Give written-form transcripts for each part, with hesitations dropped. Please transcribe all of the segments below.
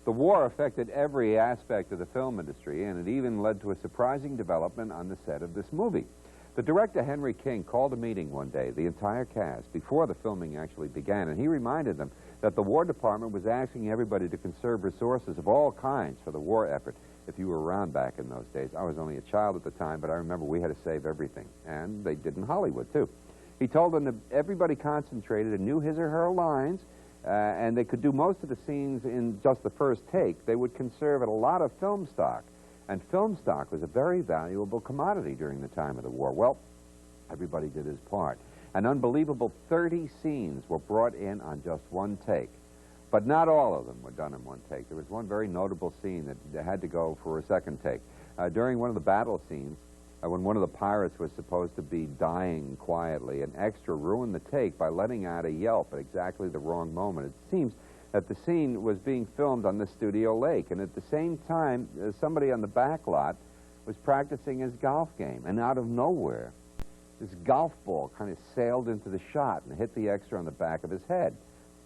The war affected every aspect of the film industry, and it even led to a surprising development on the set of this movie. The director, Henry King, called a meeting one day, the entire cast, before the filming actually began, and he reminded them that the War Department was asking everybody to conserve resources of all kinds for the war effort. If you were around back in those days, I was only a child at the time, but I remember we had to save everything, and they did in Hollywood, too. He told them that everybody concentrated and knew his or her lines, and they could do most of the scenes in just the first take. They would conserve a lot of film stock, and film stock was a very valuable commodity during the time of the war. Well, everybody did his part. An unbelievable 30 scenes were brought in on just one take, but not all of them were done in one take. There was one very notable scene that had to go for a second take. During one of the battle scenes, when one of the pirates was supposed to be dying quietly, an extra ruined the take by letting out a yelp at exactly the wrong moment. It seems that the scene was being filmed on the studio lake, and at the same time, somebody on the back lot was practicing his golf game, and out of nowhere, this golf ball kind of sailed into the shot and hit the extra on the back of his head.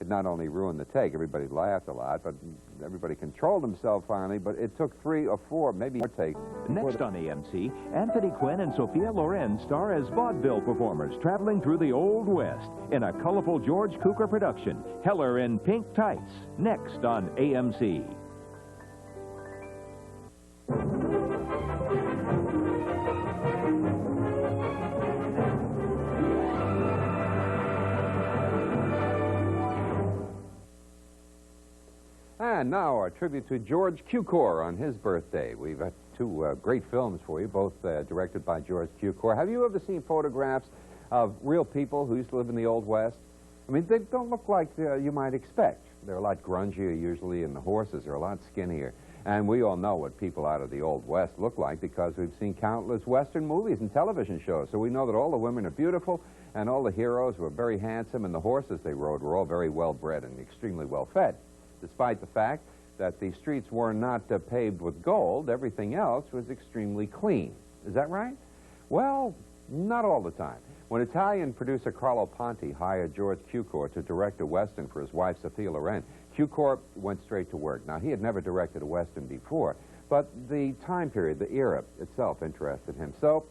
It not only ruined the take, everybody laughed a lot, but everybody controlled himself finally, but it took 3 or 4, maybe more takes. Next on AMC, Anthony Quinn and Sophia Loren star as vaudeville performers traveling through the Old West in a colorful George Cukor production, Heller in Pink Tights, next on AMC. And now our tribute to George Cukor on his birthday. We've got 2 great films for you, both directed by George Cukor. Have you ever seen photographs of real people who used to live in the Old West? I mean, they don't look like you might expect. They're a lot grungier usually, and the horses are a lot skinnier. And we all know what people out of the Old West look like because we've seen countless Western movies and television shows. So we know that all the women are beautiful, and all the heroes were very handsome, and the horses they rode were all very well-bred and extremely well-fed. Despite the fact that the streets were not paved with gold, everything else was extremely clean. Is that right? Well, not all the time. When Italian producer Carlo Ponti hired George Cukor to direct a Western for his wife, Sophia Loren, Cukor went straight to work. Now, he had never directed a Western before, but the time period, the era itself interested him. So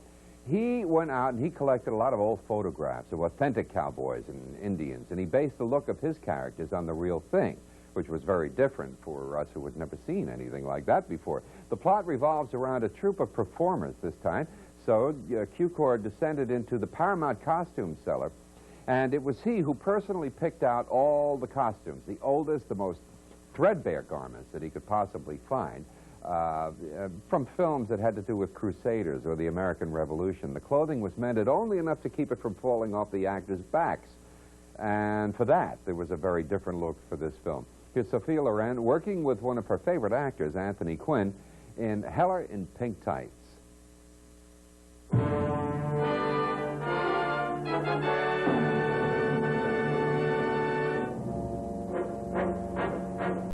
he went out and he collected a lot of old photographs of authentic cowboys and Indians, and he based the look of his characters on the real thing, which was very different for us who had never seen anything like that before. The plot revolves around a troupe of performers this time, so Cukor descended into the Paramount costume cellar, and it was he who personally picked out all the costumes, the oldest, the most threadbare garments that he could possibly find, from films that had to do with Crusaders or the American Revolution. The clothing was mended only enough to keep it from falling off the actors' backs, and for that, there was a very different look for this film. Here's Sophia Loren working with one of her favorite actors, Anthony Quinn, in Heller in Pink Tights.